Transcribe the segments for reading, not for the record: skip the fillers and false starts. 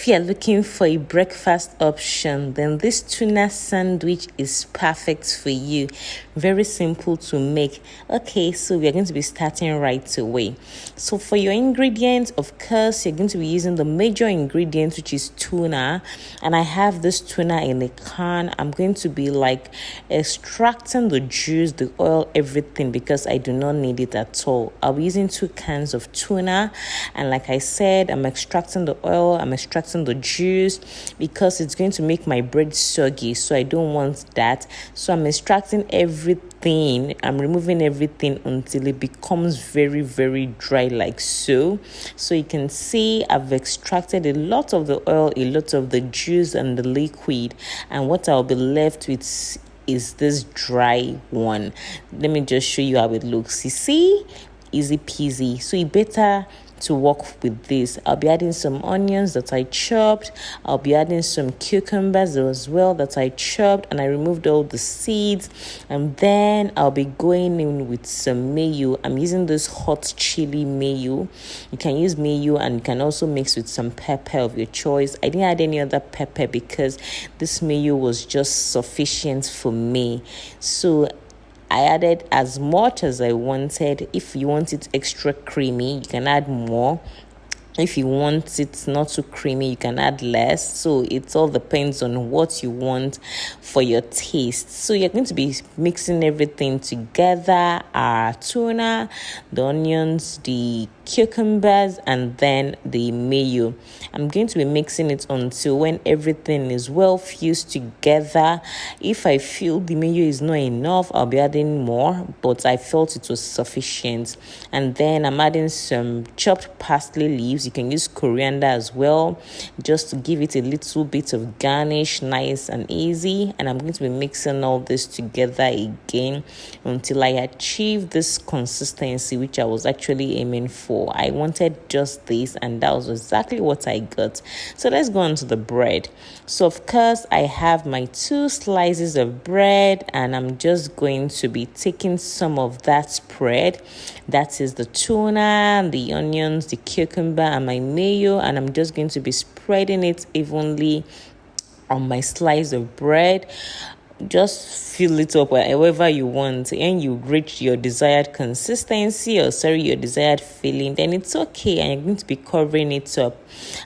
If you're looking for a breakfast option, then this tuna sandwich is perfect for you. Very simple to make. Okay, so we're going to be starting right away. So for your ingredients, of course, you're going to be using the major ingredients, which is tuna. And I have this tuna in a can. I'm going to be extracting the juice, the oil, everything, because I do not need it at all. I'll be using 2 cans of tuna. And like I said, I'm extracting the oil, I'm extracting the juice because it's going to make my bread soggy, so I don't want that. So I'm extracting everything, I'm removing everything until it becomes very, very dry, like so. So you can see I've extracted a lot of the oil, a lot of the juice and the liquid, and what I'll be left with is this dry one. Let me just show you how it looks. You see, easy peasy. So you better to work with this. I'll be adding some onions that I chopped. I'll be adding some cucumbers as well that I chopped, and I removed all the seeds. And then I'll be going in with some mayo. I'm using this hot chili mayo. You can use mayo and you can also mix with some pepper of your choice. I didn't add any other pepper because this mayo was just sufficient for me. So I added as much as I wanted. If you want it extra creamy, you can add more. If you want it not too creamy, you can add less. So it all depends on what you want for your taste. So you're going to be mixing everything together. Our tuna, the onions, the cucumbers, and then the mayo. I'm going to be mixing it until when everything is well fused together. If I feel the mayo is not enough, I'll be adding more, but I felt it was sufficient. And then I'm adding some chopped parsley leaves. You can use coriander as well, just to give it a little bit of garnish, nice and easy. And I'm going to be mixing all this together again until I achieve this consistency, which I was actually aiming for. I wanted just this, and that was exactly what I got. So let's go on to the bread. So of course, I have my 2 slices of bread, and I'm just going to be taking some of that spread. That is the tuna, the onions, the cucumber, and my mayo, and I'm just going to be spreading it evenly on my slice of bread. Just fill it up however you want, and you reach your desired consistency, your desired filling, then it's okay, and you're going to be covering it up.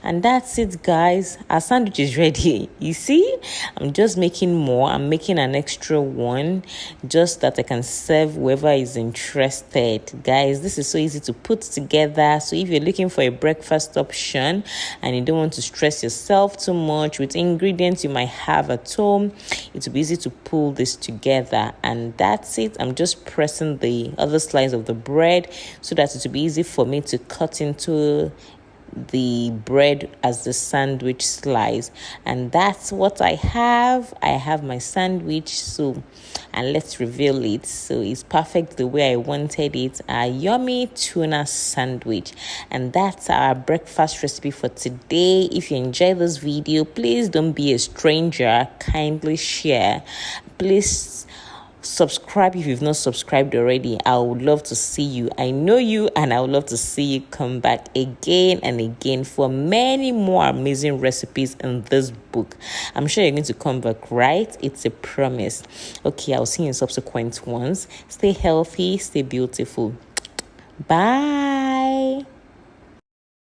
And that's it, guys. Our sandwich is ready. You see, I'm just making more. I'm making an extra one just that I can serve whoever is interested. Guys, this is so easy to put together. So if you're looking for a breakfast option and you don't want to stress yourself too much with ingredients you might have at home, it will be easy to pull this together. And that's it. I'm just pressing the other slice of the bread so that it will be easy for me to cut into the bread as the sandwich slice. And that's what I have. I have my sandwich. So, and let's reveal it. So it's perfect the way I wanted it. A yummy tuna sandwich. And that's our breakfast recipe for today. If you enjoyed this video, please don't be a stranger. Kindly share. Please subscribe if you've not subscribed already. I would love to see you. I know you, and I would love to see you come back again and again for many more amazing recipes in this book. I'm sure you're going to come back, right? It's a promise. Okay, I'll see you in subsequent ones. Stay healthy, stay beautiful. Bye.